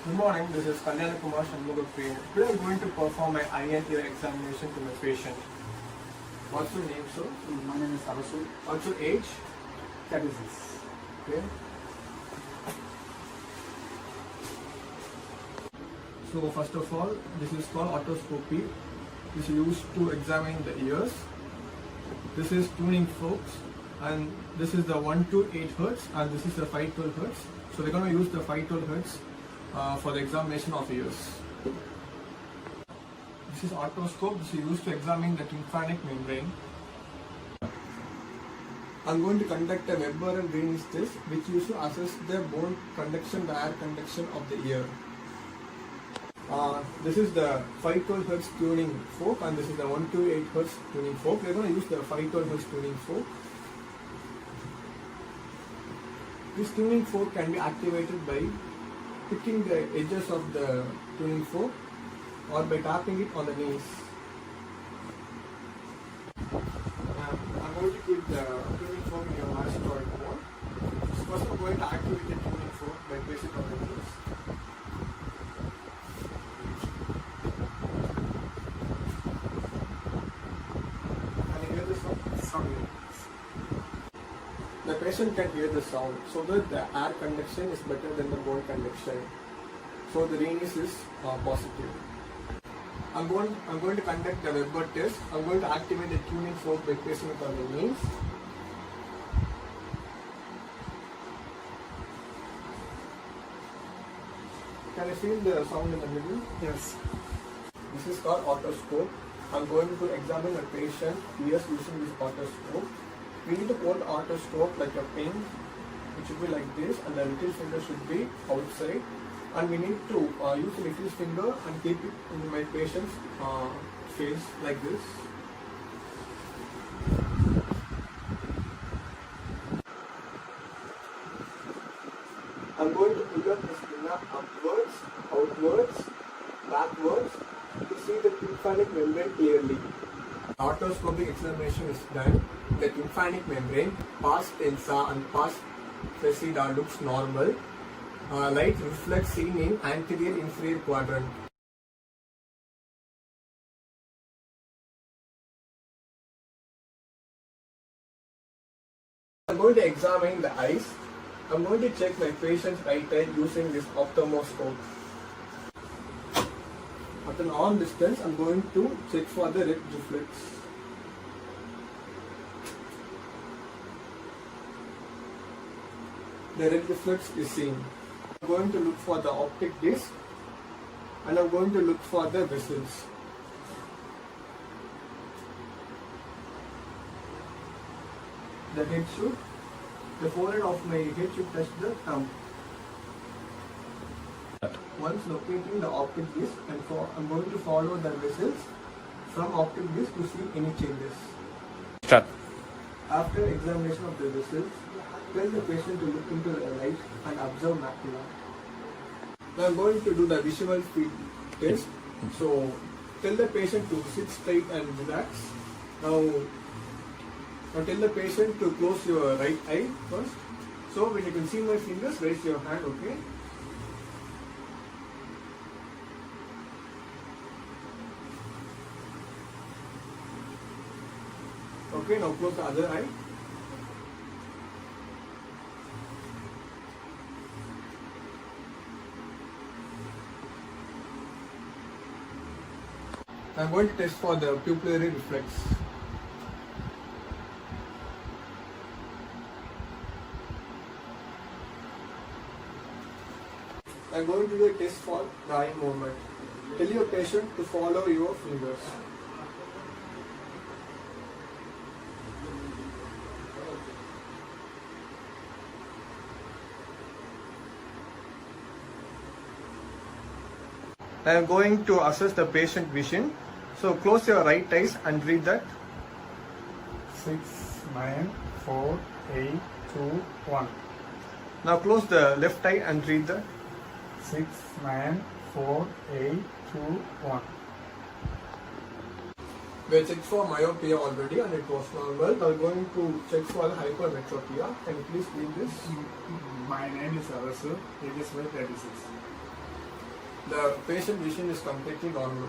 Good morning, this is Kalyana Kumar, Shanmuga Priyan. Today I am going to perform my eye and ear examination to my patient. What's your name, sir? My name is Arasu. What's your age? 36. Okay. So first of all, this is called otoscopy. This is used to examine the ears. This is tuning forks, and this is the 1 to 8 hertz, and this is the 5 to 12 hertz. So we're going to use the 5 to 12 hertz for the examination of ears. This is otoscope. This is used to examine the tympanic membrane. I'm going to conduct a Weber and Green's test, which used to assess the bone conduction, the air conduction of the ear. This is the 512 Hz tuning fork, and this is the 128 Hz tuning fork. We're going to use the 512 Hz tuning fork. This tuning fork can be activated by picking the edges of the tuning fork or by tapping it on the knees. I'm going to put the tuning fork in your mastoid bone. First, I'm going to activate the tuning fork by placing it on the knees. The patient can hear the sound, so that the air conduction is better than the bone conduction. So the release is positive. I'm going to conduct the Weber test. I'm going to activate the tuning fork by placing it on the knees. Can you feel the sound in the middle? Yes. This is called otoscope. I'm going to examine a patient ears using this otoscope. We need to hold the otoscope like a pin. It should be like this, and the little finger should be outside. And we need to use the little finger and keep it in my patient's face like this. I'm going to pull up this finger upwards, outwards, backwards to see the tympanic membrane clearly. Otoscopic examination is done. The tympanic membrane, pars tensa and pars flaccida looks normal. Light reflects seen in anterior inferior quadrant. I'm going to examine the eyes. I'm going to check my patient's right eye using this ophthalmoscope. At an arm distance, I'm going to check for the red reflex. The red reflex is seen. I'm going to look for the optic disc, and I'm going to look for the vessels. The forehead of my head should touch the thumb. Once locating the optic disc, I'm going to follow the vessels from optic disc to see any changes. Start. After examination of the vessels, tell the patient to look into the light and observe macula. Now I'm going to do the visual field test. So tell the patient to sit straight and relax. Now tell the patient to close your right eye first. So when you can see my fingers, raise your hand, okay? Okay, now close the other eye. I'm going to test for the pupillary reflex. I'm going to do a test for the eye movement. Tell your patient to follow your fingers. I am going to assess the patient vision. So close your right eyes and read that. 6, 9, 4, 8, 2, 1. Now close the left eye and read that. 6, 9, 4, 8, 2, 1. We checked for myopia already and it was normal. Now we're going to check for the hypermetropia. Can you please read this? My name is Arasu. It is my 36. The patient vision is completely normal.